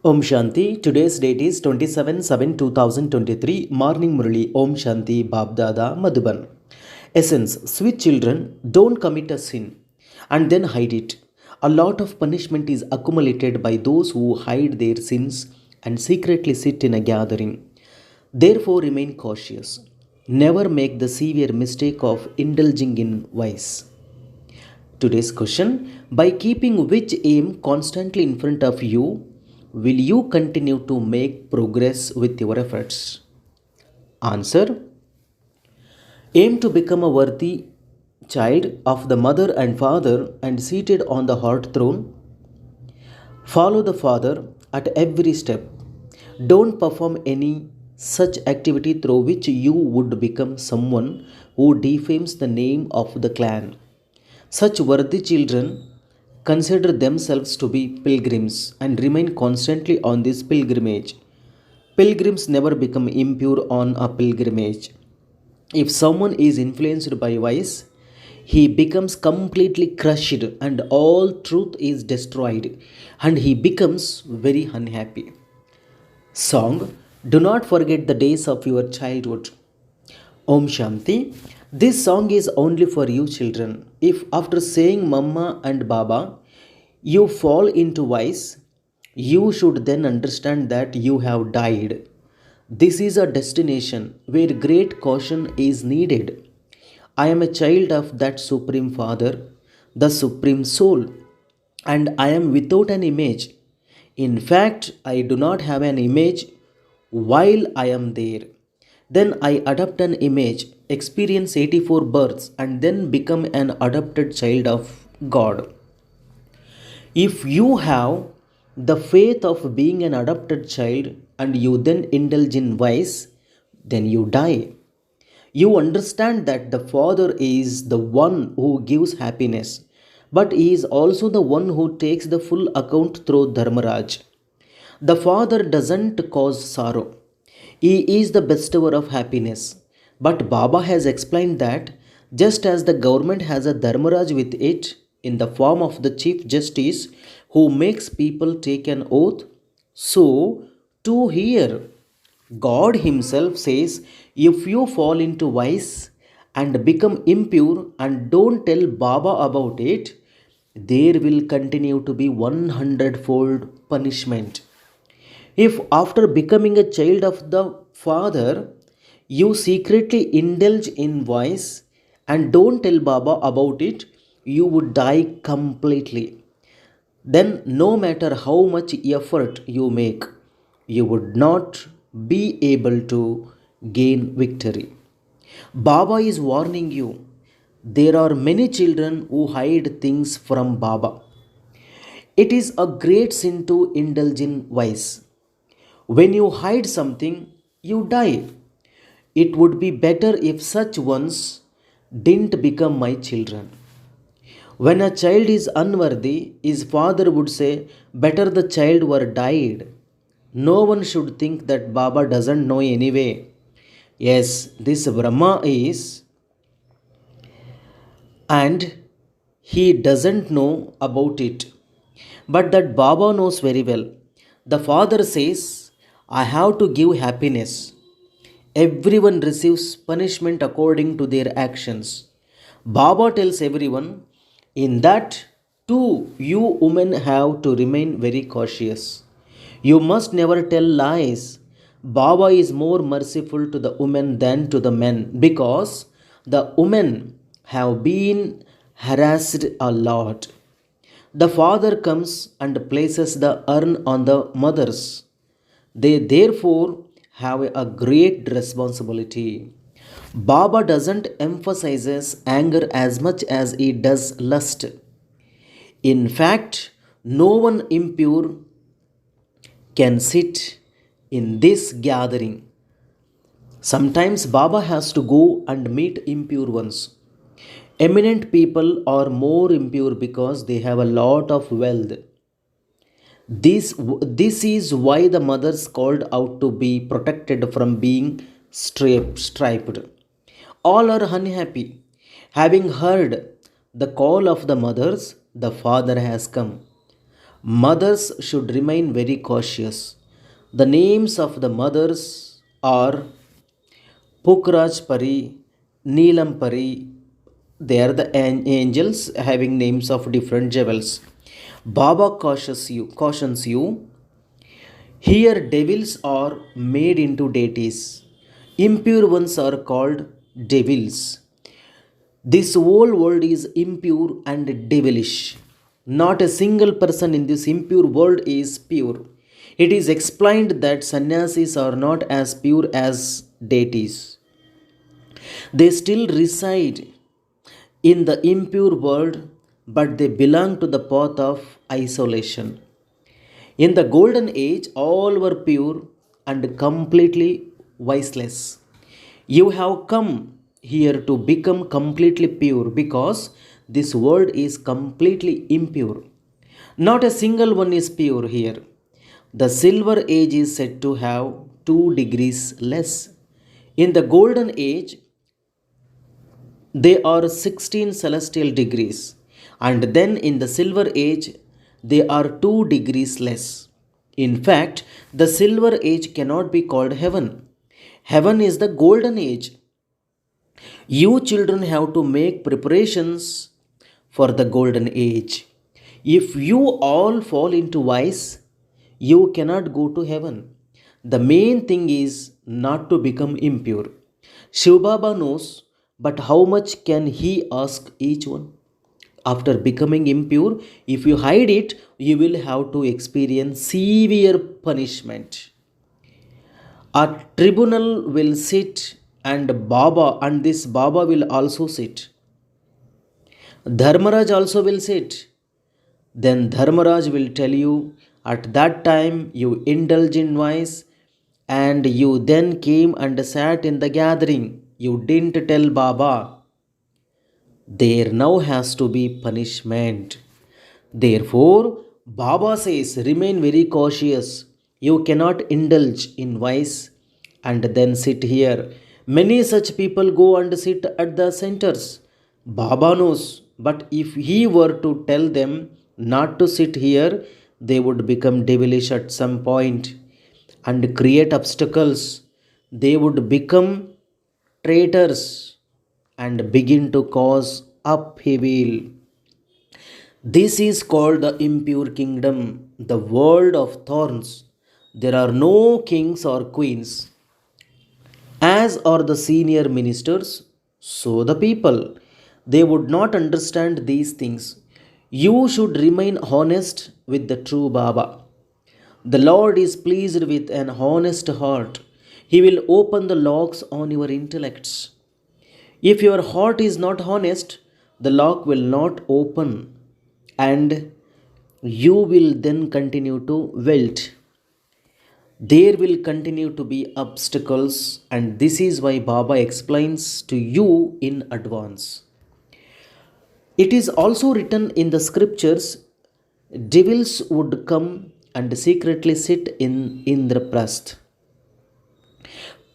Om Shanti. Today's date is 27/7/2023. Morning Murli. Om Shanti Babdada Madhuban. Essence. Sweet children, don't commit a sin and then hide it. A lot of punishment is accumulated by those who hide their sins and secretly sit in a gathering. Therefore, remain cautious. Never make the severe mistake of indulging in vice. Today's question: by keeping which aim constantly in front of you, will you continue to make progress with your efforts? Answer: aim to become a worthy child of the mother and father and seated on the heart throne. Follow the father at every step. Don't perform any such activity through which you would become someone who defames the name of the clan. Such worthy children consider themselves to be pilgrims and remain constantly on this pilgrimage. Pilgrims never become impure on a pilgrimage. If someone is influenced by vice, he becomes completely crushed and all truth is destroyed and he becomes very unhappy. Song: Do not forget the days of your childhood. Om Shanti. This song is only for you children. If after saying Mama and Baba you fall into vice, you should then understand that you have died. This is a destination where great caution is needed. I am a child of that Supreme Father, the Supreme Soul, and I am without an image. In fact, I do not have an image while I am there. Then I adopt an image, experience 84 births, and then become an adopted child of God. If you have the faith of being an adopted child and you then indulge in vice, then you die. You understand that the Father is the one who gives happiness, but He is also the one who takes the full account through Dharmaraj. The Father doesn't cause sorrow, He is the bestower of happiness. But Baba has explained that just as the government has a Dharmaraj with it, in the form of the Chief Justice who makes people take an oath, so too here God Himself says, if you fall into vice and become impure and don't tell Baba about it, there will continue to be 100-fold punishment. If after becoming a child of the Father, you secretly indulge in vice and don't tell Baba about it, you would die completely. Then, no matter how much effort you make, you would not be able to gain victory. Baba is warning you. There are many children who hide things from Baba. It is a great sin to indulge in vice. When you hide something, you die. It would be better if such ones didn't become my children. When a child is unworthy, his father would say, better the child were died. No one should think that Baba doesn't know anyway. Yes, this Brahma is, and he doesn't know about it. But that Baba knows very well. The father says, I have to give happiness. Everyone receives punishment according to their actions. Baba tells everyone, in that too you women have to remain very cautious. You must never tell lies. Baba is more merciful to the women than to the men because the women have been harassed a lot. The father comes and places the urn on the mothers. They therefore have a great responsibility. Baba doesn't emphasize anger as much as he does lust. In fact, no one impure can sit in this gathering. Sometimes Baba has to go and meet impure ones. Eminent people are more impure because they have a lot of wealth. This is why the mothers called out to be protected from being striped. All are unhappy. Having heard the call of the mothers, the father has come. Mothers should remain very cautious. The names of the mothers are Pukraj Pari, Neelam Pari. They are the angels having names of different jewels. Baba cautions you. Here devils are made into deities. Impure ones are called devils. This whole world is impure and devilish. Not a single person in this impure world is pure. It is explained that sannyasis are not as pure as deities. They still reside in the impure world, but they belong to the path of isolation. In the golden age, all were pure and completely viceless. You have come here to become completely pure because this world is completely impure. Not a single one is pure here. The silver age is said to have 2 degrees less. In the golden age, they are 16 celestial degrees, and then in the silver age, they are 2 degrees less. In fact, the silver age cannot be called heaven. Heaven is the golden age. You children have to make preparations for the golden age. If you all fall into vice, you cannot go to heaven. The main thing is not to become impure. Shiv Baba knows, but how much can he ask each one? After becoming impure, if you hide it, you will have to experience severe punishment. A tribunal will sit and this Baba will also sit. Dharmaraj also will sit. Then Dharmaraj will tell you, at that time you indulge in vice and you then came and sat in the gathering. You didn't tell Baba. There now has to be punishment. Therefore, Baba says, remain very cautious. You cannot indulge in vice and then sit here. Many such people go and sit at the centers. Baba knows, but if he were to tell them not to sit here, they would become devilish at some point and create obstacles. They would become traitors and begin to cause upheaval. This is called the impure kingdom, the world of thorns. There are no kings or queens, as are the senior ministers, so the people. They would not understand these things. You should remain honest with the true Baba. The Lord is pleased with an honest heart. He will open the locks on your intellects. If your heart is not honest, the lock will not open and you will then continue to wilt. There will continue to be obstacles, and this is why Baba explains to you in advance. It is also written in the scriptures devils would come and secretly sit in Indraprasth.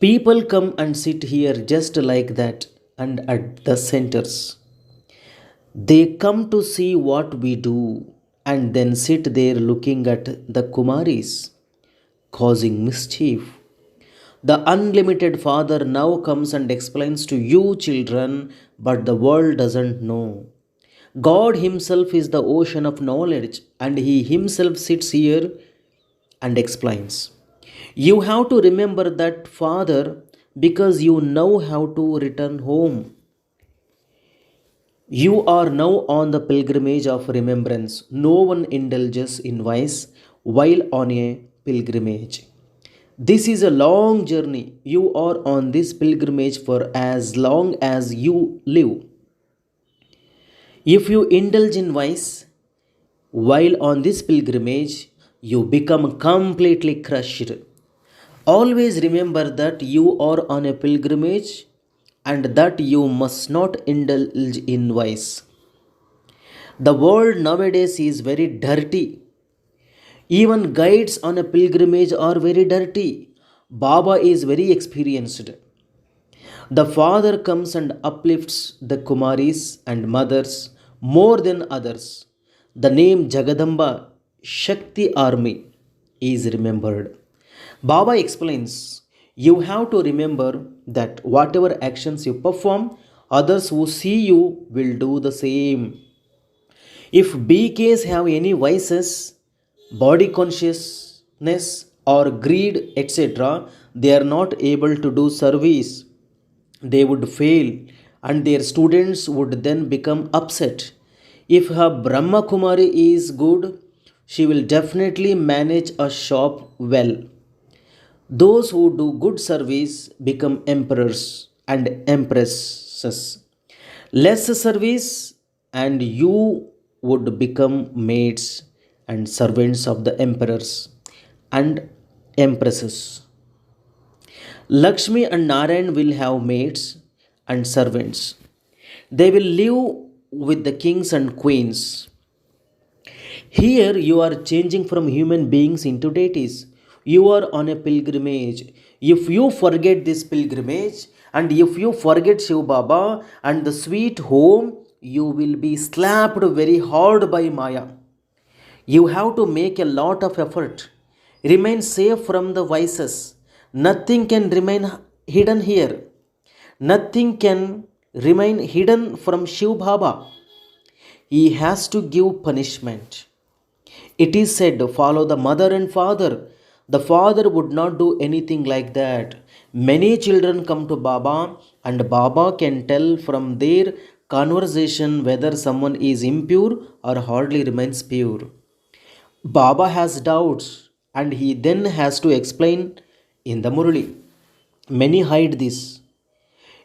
People come and sit here just like that and at the centers. They come to see what we do and then sit there looking at the Kumaris, causing mischief. The unlimited Father now comes and explains to you, children, but the world doesn't know. God Himself is the ocean of knowledge, and He Himself sits here and explains. You have to remember that, Father, because you know how to return home. You are now on the pilgrimage of remembrance. No one indulges in vice while on a pilgrimage. This is a long journey. You are on this pilgrimage for as long as you live. If you indulge in vice while on this pilgrimage, you become completely crushed. Always remember that you are on a pilgrimage and that you must not indulge in vice. The world nowadays is very dirty. Even guides on a pilgrimage are very dirty. Baba is very experienced. The Father comes and uplifts the Kumaris and mothers more than others. The name Jagadamba Shakti army is remembered. Baba explains, you have to remember that whatever actions you perform, others who see you will do the same. If BKs have any vices, body consciousness, or greed, etc., they are not able to do service. They would fail, and their students would then become upset. If her Brahma Kumari is good, she will definitely manage a shop well. Those who do good service become emperors and empresses. Less service, and you would become maids and servants of the emperors and empresses. Lakshmi and Narayan will have maids and servants. They will live with the kings and queens. Here you are changing from human beings into deities. You are on a pilgrimage. If you forget this pilgrimage and if you forget Shiv Baba and the sweet home, you will be slapped very hard by Maya. You have to make a lot of effort. Remain safe from the vices. Nothing can remain hidden here. Nothing can remain hidden from Shiv Baba. He has to give punishment. It is said, follow the mother and father. The father would not do anything like that. Many children come to Baba, and Baba can tell from their conversation whether someone is impure or hardly remains pure. Baba has doubts, and he then has to explain in the Murli. Many hide this.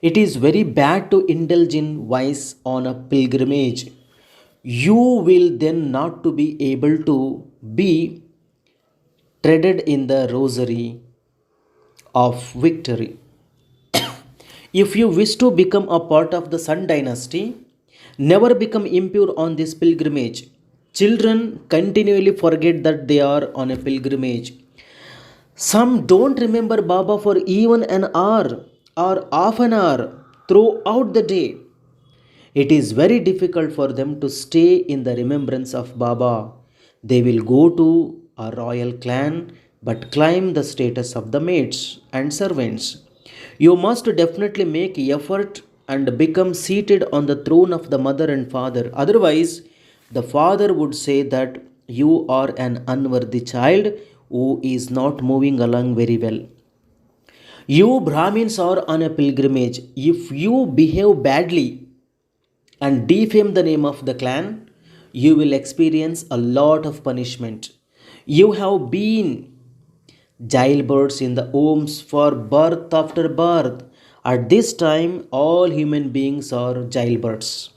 It is very bad to indulge in vice on a pilgrimage. You will then not to be able to be treaded in the rosary of victory. If you wish to become a part of the Sun dynasty, never become impure on this pilgrimage. Children continually forget that they are on a pilgrimage. Some don't remember Baba for even an hour or half an hour throughout the day. It is very difficult for them to stay in the remembrance of Baba. They will go to a royal clan but climb the status of the maids and servants. You must definitely make effort and become seated on the throne of the mother and father. Otherwise, the father would say that you are an unworthy child who is not moving along very well. You Brahmins are on a pilgrimage. If you behave badly, and defame the name of the clan, you will experience a lot of punishment. You have been jailbirds in the homes for birth after birth. At this time, all human beings are jailbirds.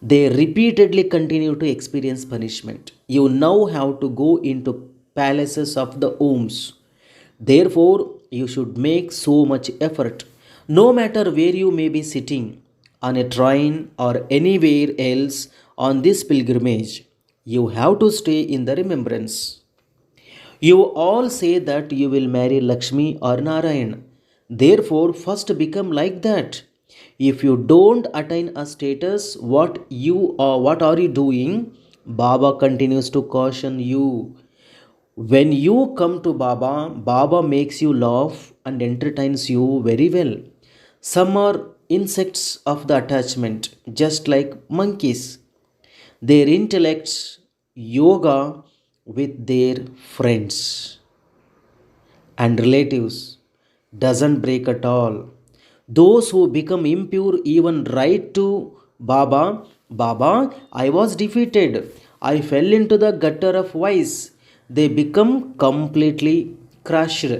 They repeatedly continue to experience punishment. You now have to go into palaces of the homes. Therefore, you should make so much effort. No matter where you may be sitting, on a train or anywhere else on this pilgrimage, you have to stay in the remembrance. You all say that you will marry Lakshmi or Narayan. Therefore, first become like that. If you don't attain a status, what are you doing? Baba continues to caution you. When you come to Baba, Baba makes you laugh and entertains you very well. Some are insects of the attachment, just like monkeys. Their intellects yoga with their friends and relatives doesn't break at all. Those who become impure even write to Baba, Baba, I was defeated. I fell into the gutter of vice. They become completely crushed.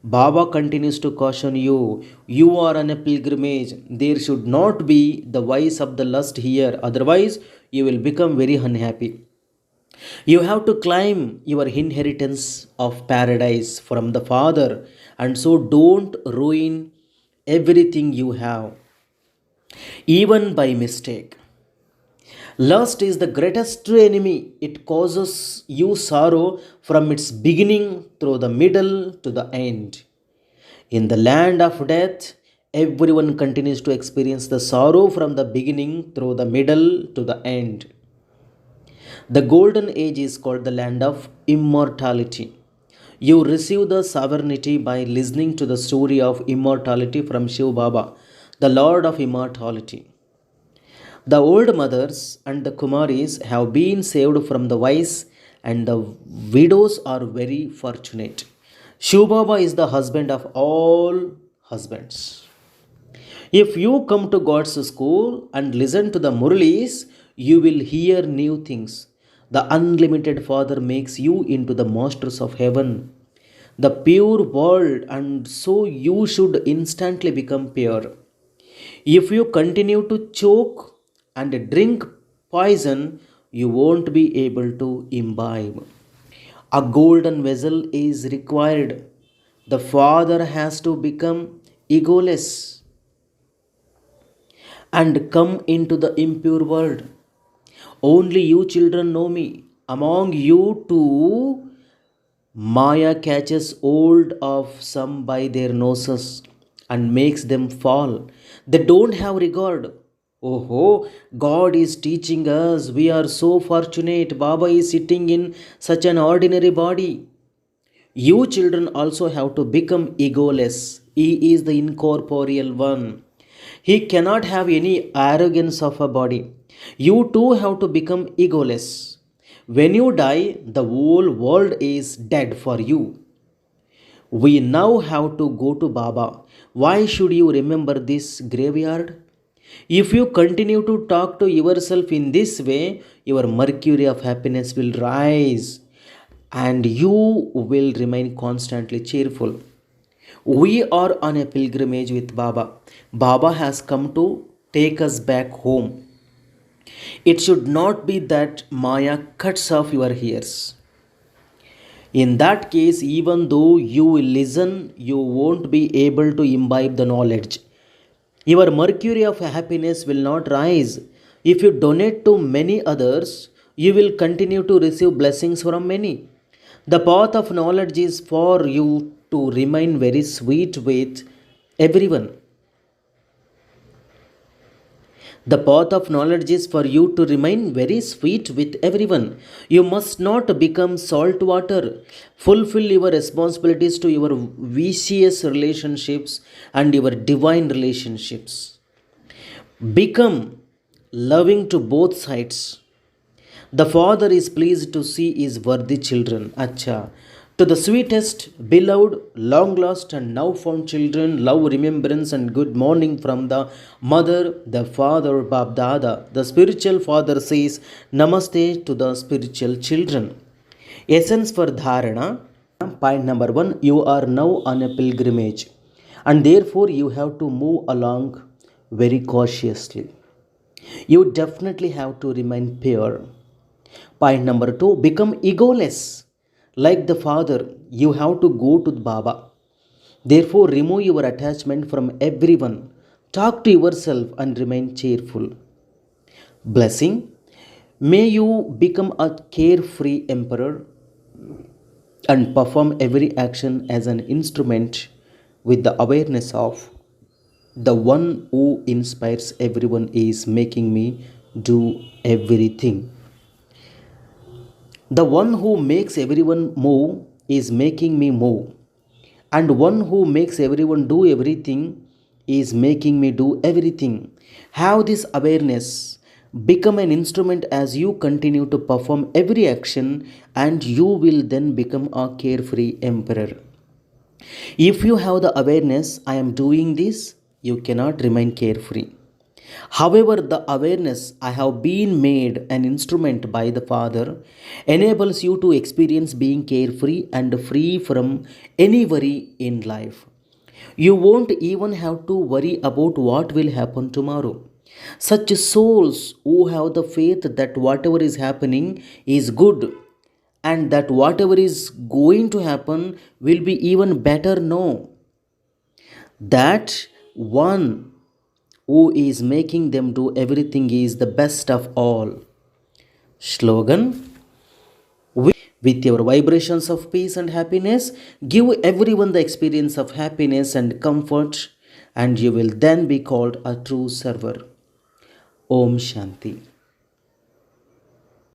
Baba continues to caution you. You are on a pilgrimage. There should not be the vice of the lust here. Otherwise, you will become very unhappy. You have to climb your inheritance of paradise from the Father, and so don't ruin everything you have, even by mistake. Lust is the greatest enemy. It causes you sorrow from its beginning through the middle to the end. In the land of death, everyone continues to experience the sorrow from the beginning through the middle to the end. The golden age is called the land of immortality. You receive the sovereignty by listening to the story of immortality from Shiv Baba, the Lord of Immortality. The old mothers and the Kumaris have been saved from the vice, and the widows are very fortunate. Shiv Baba is the husband of all husbands. If you come to God's school and listen to the Murlis, you will hear new things. The unlimited Father makes you into the masters of heaven, the pure world, and so you should instantly become pure. If you continue to choke and drink poison, you won't be able to imbibe. A golden vessel is required. The Father has to become egoless and come into the impure world. Only you children know me. Among you two, Maya catches hold of some by their noses and makes them fall. They don't have regard. Oh, God is teaching us. We are so fortunate. Baba is sitting in such an ordinary body. You children also have to become egoless. He is the incorporeal one. He cannot have any arrogance of a body. You too have to become egoless. When you die, the whole world is dead for you. We now have to go to Baba. Why should you remember this graveyard? If you continue to talk to yourself in this way, your mercury of happiness will rise and you will remain constantly cheerful. We are on a pilgrimage with Baba. Baba has come to take us back home. It should not be that Maya cuts off your ears. In that case, even though you will listen, you won't be able to imbibe the knowledge. Your mercury of happiness will not rise. If you donate to many others, you will continue to receive blessings from many. The path of knowledge is for you to remain very sweet with everyone. The path of knowledge is for you to remain very sweet with everyone. You must not become salt water. Fulfill your responsibilities to your vicious relationships and your divine relationships. Become loving to both sides. The Father is pleased to see his worthy children. Acha. To the sweetest, beloved, long lost, and now found children, love, remembrance, and good morning from the mother, the father, Bab Dada. The spiritual father says, Namaste to the spiritual children. Essence for Dharana. Point number one, you are now on a pilgrimage, and therefore you have to move along very cautiously. You definitely have to remain pure. Point number two, become egoless. Like the Father, you have to go to Baba. Therefore, remove your attachment from everyone. Talk to yourself and remain cheerful. Blessing. May you become a carefree emperor and perform every action as an instrument with the awareness of the one who inspires everyone is making me do everything. The one who makes everyone move is making me move. And one who makes everyone do everything is making me do everything. Have this awareness. Become an instrument as you continue to perform every action, and you will then become a carefree emperor. If you have the awareness, I am doing this, you cannot remain carefree. However, the awareness I have been made an instrument by the Father enables you to experience being carefree and free from any worry in life. You won't even have to worry about what will happen tomorrow. Such souls who have the faith that whatever is happening is good and that whatever is going to happen will be even better know that one who is making them do everything is the best of all. Slogan. With your vibrations of peace and happiness, give everyone the experience of happiness and comfort, and you will then be called a true server. Om Shanti.